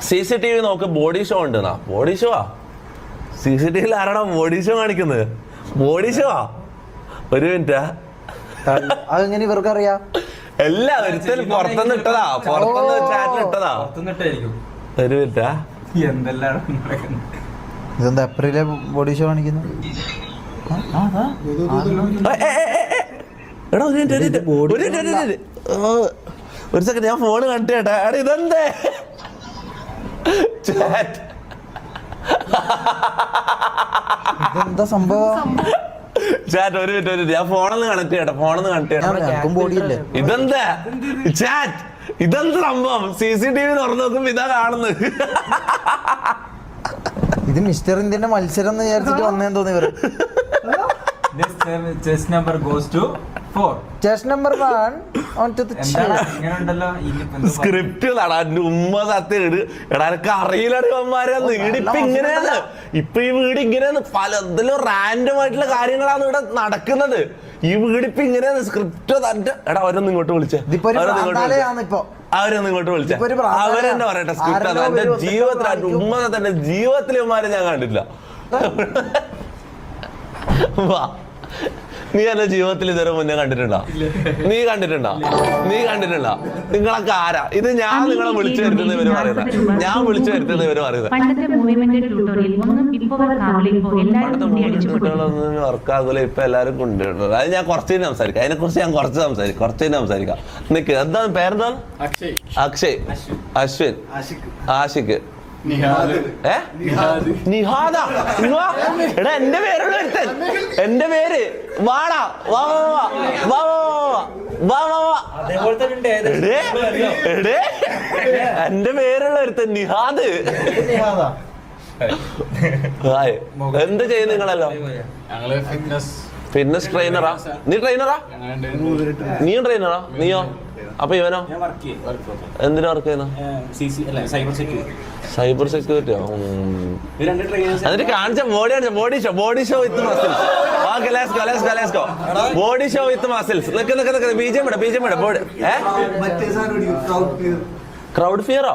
CCTV നോക്ക്, body show ഉണ്ട്. Body show CCTVയിൽ ആരാടാ ബോഡി ഷോ കാണിക്കുന്നത്? ബോഡി ഷോ ഒരു മിനിറ്റാ, അതെങ്ങനെ ഇവർക്കറിയാം? എല്ലാവരും പുറത്തുനിന്ന് ഇട്ടതാ, പുറത്തുനിന്ന് ചാറ്റിൽ ഇട്ടതാ. ഒരു മിനിറ്റാ, ഇതെന്താ ഏപ്രിലെ ബോഡി ഷോ കാണിക്കുന്നു? എടാ ഒരു സെക്കൻഡ്, ഞാൻ ഫോണ് കണ്ടിട്ട് കേട്ടാ. എടാ ഇതെന്തേ ഇതെന്താ സംഭവം? ചാറ്റ് ഒരു മിനിറ്റ്, ഞാൻ ഫോണൊന്ന് കണക്ട് ചെയ്യട്ടെ, ഫോണൊന്ന് കണക്ട് ചെയ്യട്ടെ. ഇതെന്താ ചാറ്റ്, ഇതെന്ത് സംഭവം? CCTV തുറന്നു നോക്കുമ്പോ ഇതാ കാണുന്നത്. ഇത് മിസ്റ്റർ ഇന്ത്യന്റെ മത്സരം എന്ന് വിചാരിച്ചിട്ട് വന്നേന്ന് തോന്നി ഇവർ. Chess number goes to 4. Chess number 1 onto the chair. Script ഉമ്മ സത്യം എടാ എനിക്ക് അറിയില്ല ഇവന്മാരെന്ന്. ഇപ്പൊ ഇങ്ങനെയാണ്, ഇപ്പൊ ഈ വീട് ഇങ്ങനെയാണ്, പലതിലും റാൻഡം ആയിട്ടുള്ള കാര്യങ്ങളാണ് ഇവിടെ നടക്കുന്നത്. ഈ വീട് ഇപ്പൊ ഇങ്ങനെയാണ്, സ്ക്രിപ്റ്റ് തന്നെ. എടാ അവരൊന്നും ഇങ്ങോട്ട് വിളിച്ചേ, അവരൊന്നും ഇങ്ങോട്ട് വിളിച്ചേ, അവരെന്നെ പറയട്ടെ സ്ക്രിപ്റ്റ്. എന്റെ ജീവിതത്തിൽ ഉമ്മ തന്നെ ജീവിതത്തിൽ ഇവന്മാരെ ഞാൻ കണ്ടില്ല. വാ, നീ എന്റെ ജീവിതത്തിൽ ഇതുവരെ മുന്നേ കണ്ടിട്ടുണ്ടോ? നീ കണ്ടിട്ടുണ്ടോ? നിങ്ങളൊക്കെ ആരാ ഇത്? ഞാൻ നിങ്ങളെ വിളിച്ചു വരുത്തുന്ന ഇവര് പറയുന്നത്, ഞാൻ വിളിച്ചു വരുത്തുന്ന ഇവര് പറയുന്നത്. വർക്കാകൂല, ഇപ്പൊ എല്ലാരും കൊണ്ടുവരുന്നത്. അത് ഞാൻ കുറച്ച് സംസാരിക്കാം, അതിനെ കുറിച്ച് ഞാൻ കുറച്ച് സംസാരിക്കാം. നിക്ക്, എന്താണ് പേരെന്താണ്? അക്ഷയ്, അശ്വിൻ, ആഷിഖ്, നിഹാദ. എടാ എന്റെ പേരുള്ള ഒരുത്തൻ, എന്റെ പേര് വാടാ, വാ വാ വാ വാ വാ വാ. എന്റെ പേരുള്ള ഒരുത്തൻ നിഹാദ്. എന്ത് ചെയ്യും നിങ്ങളല്ലോ? ഫിറ്റ്നസ് ട്രെയിനറാ? നീ ട്രെയിനറാ? നീയും ട്രെയിനറാ? നീയോ? അപ്പൊ ഇവനോ എന്തിനാ വർക്ക് ചെയ്യുന്ന? സൈബർ സെക്യൂരിറ്റിയോ? എന്നിട്ട് കാണിച്ച body show with muscles. Okay, let's go. Body show with muscles. നിക്ക് ബീജം വിട. ക്രൗഡ് ഫിയറോ?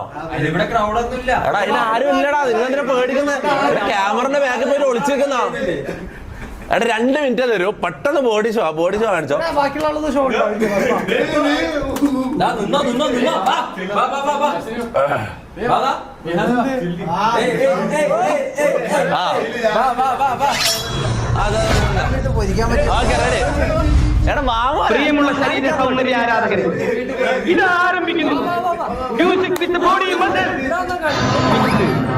എടാ ഇത് ആരും ഇല്ലടാ, നിങ്ങൾ എന്തിനാ പേടിക്കുന്നത്? ക്യാമറന്റെ ബാക്കിൽ പോയിട്ട് ഒളിച്ചു വെക്കുന്ന. എടാ 2 മിനിറ്റ് തരൂ, പെട്ടെന്ന് ബോഡി ഷോ കാണിച്ചോ. പ്രിയമുള്ള ശരീര സൗന്ദര്യ ആരാധകരെ, ഇത് ആരംഭിക്കുന്നു. Music with body muscle.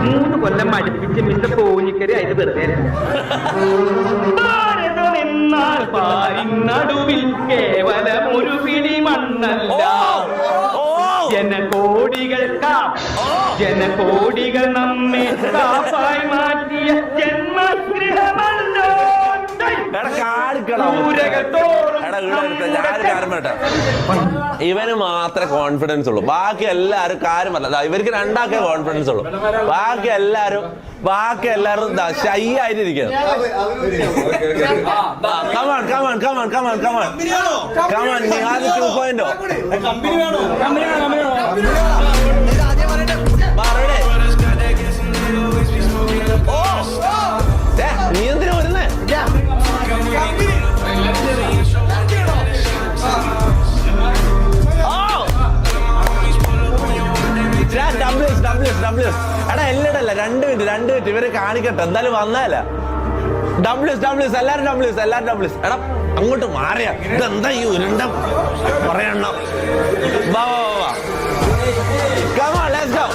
3 കൊല്ലം അടുപ്പിച്ച് മിസ്റ്റർ പോഞ്ഞിക്കരി അതിന് വെറുതെ. ഭാരതമെന്നാൽ പാരിനടുവിൽ കേവലം ഒരു പിടി മണ്ണല്ല, ജനകോടികൾ നമ്മെ കാപ്പായി മാറ്റിയ ജന്മഗൃഹമല്ലോ. ഇവന് മാത്രമേ കോൺഫിഡൻസ് ഉള്ളൂ, ബാക്കി എല്ലാരും കാര്യമല്ല. ഇവർക്ക് 2 കോൺഫിഡൻസ് ഉള്ളൂ, ബാക്കി എല്ലാരും ഷൈ ആയിട്ടിരിക്കുകയാണ്. നിഹാദ് 2.0. നീ എന്തിനാ വരുന്നേ? എടാ എല്ലടല്ല 2 മിനിറ്റ് ഇവരെ കാണിക്കട്ടെ, എന്തായാലും വന്നതല്ല. ഡബ്ല്യൂസ് എല്ലാരും ഡബ്ല്യൂസ്. എടാ അങ്ങോട്ട് മാറിയ ഇതെന്താ ഈ ഉരുണ്ട പറയണം. വാ come on, let's go.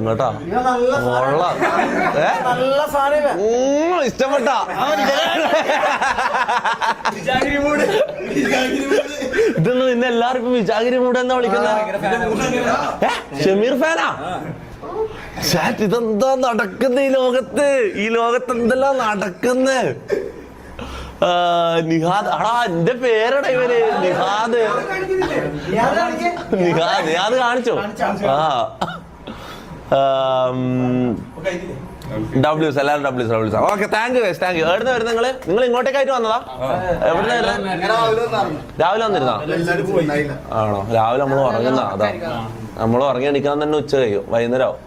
കേട്ടാ കൊള്ളാം. നല്ല സാധനം ഇഷ്ടപ്പെട്ട ഇതൊന്നും നിന്നെ എല്ലാവർക്കും വിജാഗിരി മൂട് എന്നാ വിളിക്കുന്നത്. ഷമീർ ഫാനാ? ഇതെന്താ നടക്കുന്ന ഈ ലോകത്ത് എന്തെല്ലാം നടക്കുന്ന്? നിഹാദ്. അടാ എന്റെ പേരടാ ഇവര്. നിഹാദ് കാണിച്ചോ? ഡബ്ല്യൂസ് എല്ലാവരും ഡബ്ല്യൂസ്. Okay, thank you. എവിടുന്ന് വരുന്നത് നിങ്ങൾ ഇങ്ങോട്ടേക്കായിട്ട് വന്നതാ? എവിടുന്ന് രാവിലെ വന്നിരുന്നാ? ആണോ? രാവിലെ നമ്മൾ ഉറങ്ങുന്ന. അതാ നമ്മൾ ഉറങ്ങി എണീക്കാൻ തന്നെ ഉച്ച കഴിയും, വൈകുന്നേരം ആവും.